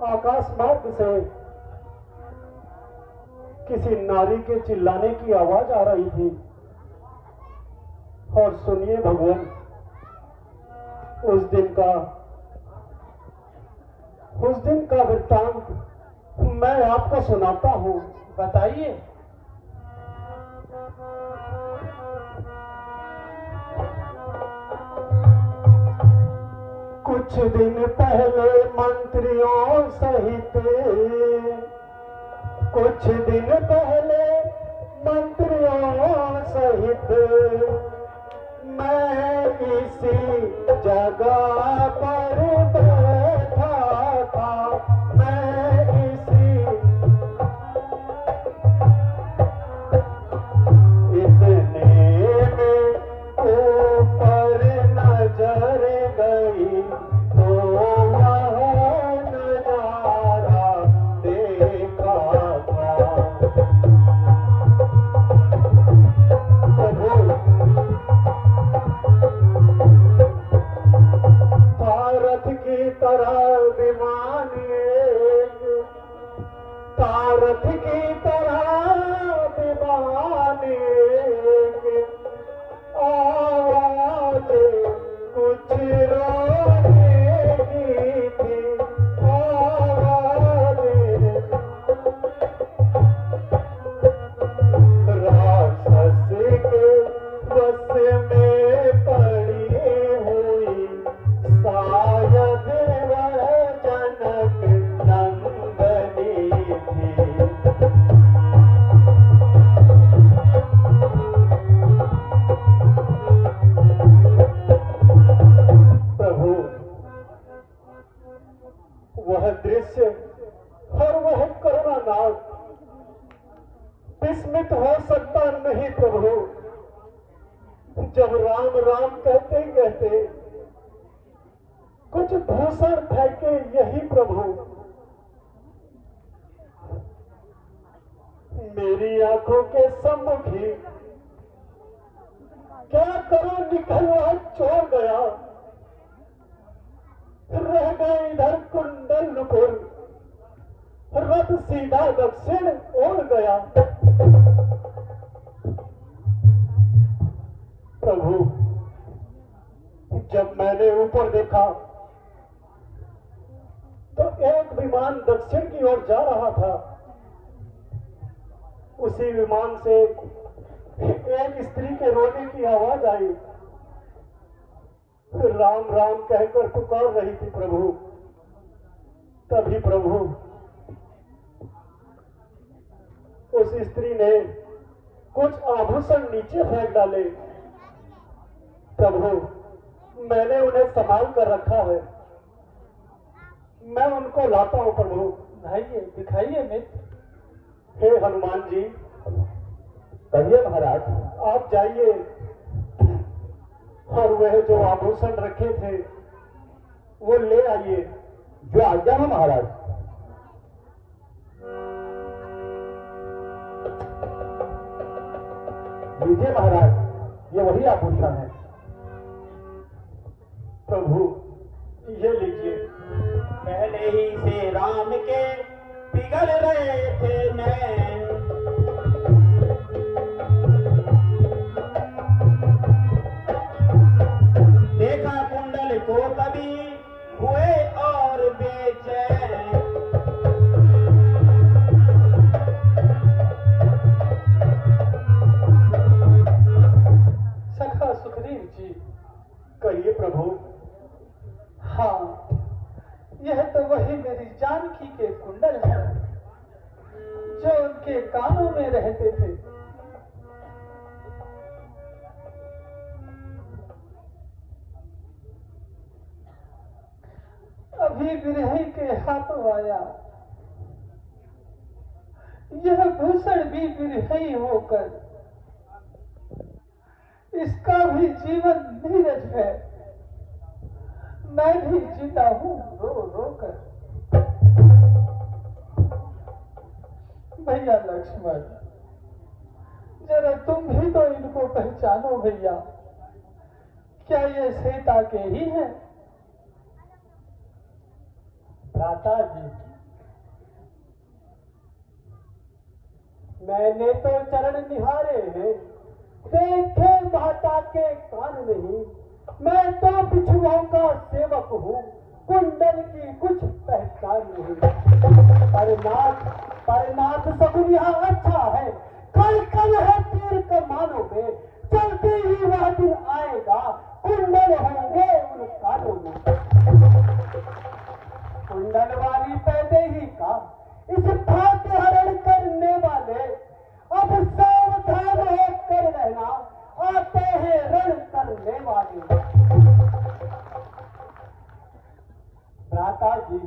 आकाश मार्ग से किसी नारी के चिल्लाने की आवाज आ रही थी। और सुनिए भगवान, उस दिन का वृत्तांत मैं आपको सुनाता हूं। बताइए। कुछ दिन पहले मंत्रियों सहित मैं इसी जगह पर बैठा था। मैं इतने में ऊपर नजर गई तो वह नजारा देखा था। भारत की तरह विमान आवाज कुछ रोने की थी। आवाज राक्षस के बस में पड़ी हुई, शायद वह जनक नंदनी थी। प्रभु, वह दृश्य और वह करुणानाथ विस्मित हो सकता नहीं प्रभु। जब राम राम कहते कहते कुछ भूषण फेंके यही प्रभु, मेरी आंखों के सम्मुख ही क्या करो निकल वह छोड़ गया। रह गए इधर कुंडलपुर, रथ सीधा दक्षिण ओर गया। प्रभु, जब मैंने ऊपर देखा तो एक विमान दक्षिण की ओर जा रहा था। उसी विमान से एक स्त्री के रोने की आवाज आई। राम राम कहकर पुकार रही थी प्रभु। तभी प्रभु, उस स्त्री ने कुछ आभूषण नीचे फेंक डाले। प्रभु, मैंने उन्हें संभाल कर रखा है, मैं उनको लाता हूं प्रभु। भाइये, दिखाइए मित्र। हे हनुमान जी। कहिए महाराज। आप जाइए और वह जो आभूषण रखे थे वो ले आइए। जो आज्ञा है महाराज। लीजिए महाराज, ये वही आभूषण है। प्रभु, ये लीजिए। पहले ही से राम के पिघल रहे थे नैन, देखा कुंडल को कभी हुए और बेचैन। सखा सुखदेव जी। कहिए प्रभु। हाँ, यह तो वही मेरी जानकी के कुंडल है जो उनके कानों में रहते थे। अभी विरही के हाथों आया। यह भूषण भी विरही होकर इसका भी जीवन नीरज है। मैं भी जीता हूं रो रो कर। भैया लक्ष्मण, जरा तुम भी तो इनको पहचानो भैया। क्या ये सीता के ही हैं? भ्राता जी, मैंने तो चरण निहारे हैं, देखे माता के कान नहीं। मैं तो बिछुओं का सेवक हूँ, कुंडल की कुछ पहचान नहीं। परनाथ सगुन यहाँ अच्छा है, कल कल है तीर कमानों में, चलते ही वह दिन आएगा, कुंडल होंगे उन कानों में। कुंडल वाली पैदे ही का इस भाग्य हरण करने वाले, अब सावधान होकर रहना, आते हैं रण करने वाले। भ्राता जी,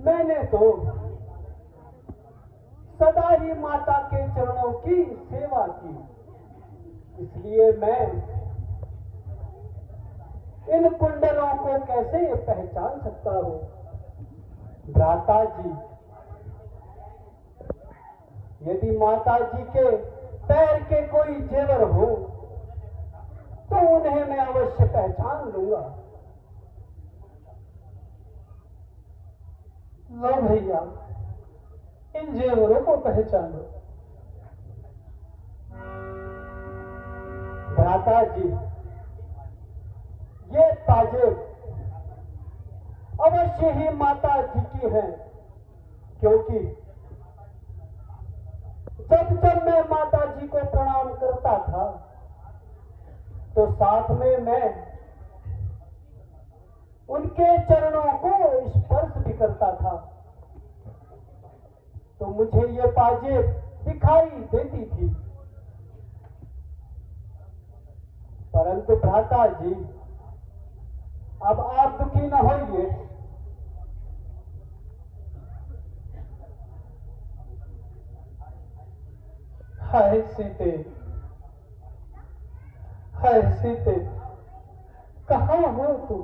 मैंने तो सदा ही माता के चरणों की सेवा की, इसलिए मैं इन कुंडलों को कैसे पहचान सकता हूँ। भ्राता जी, यदि माता जी के पैर के कोई जेवर हो तो उन्हें मैं अवश्य पहचान लूंगा। लो भैया, इन जेवरों को पहचानो। भ्राता जी, ये ताजेब अवश्य ही माता जी की हैं, क्योंकि जब जब मैं माता जी को प्रणाम करता था तो साथ में मैं उनके चरणों को स्पर्श भी करता था, तो मुझे ये पाजेब दिखाई देती थी। परंतु भ्राता जी, अब आप दुखी न होइए। हाय सीते, हाय सीते, कहाँ हो तू?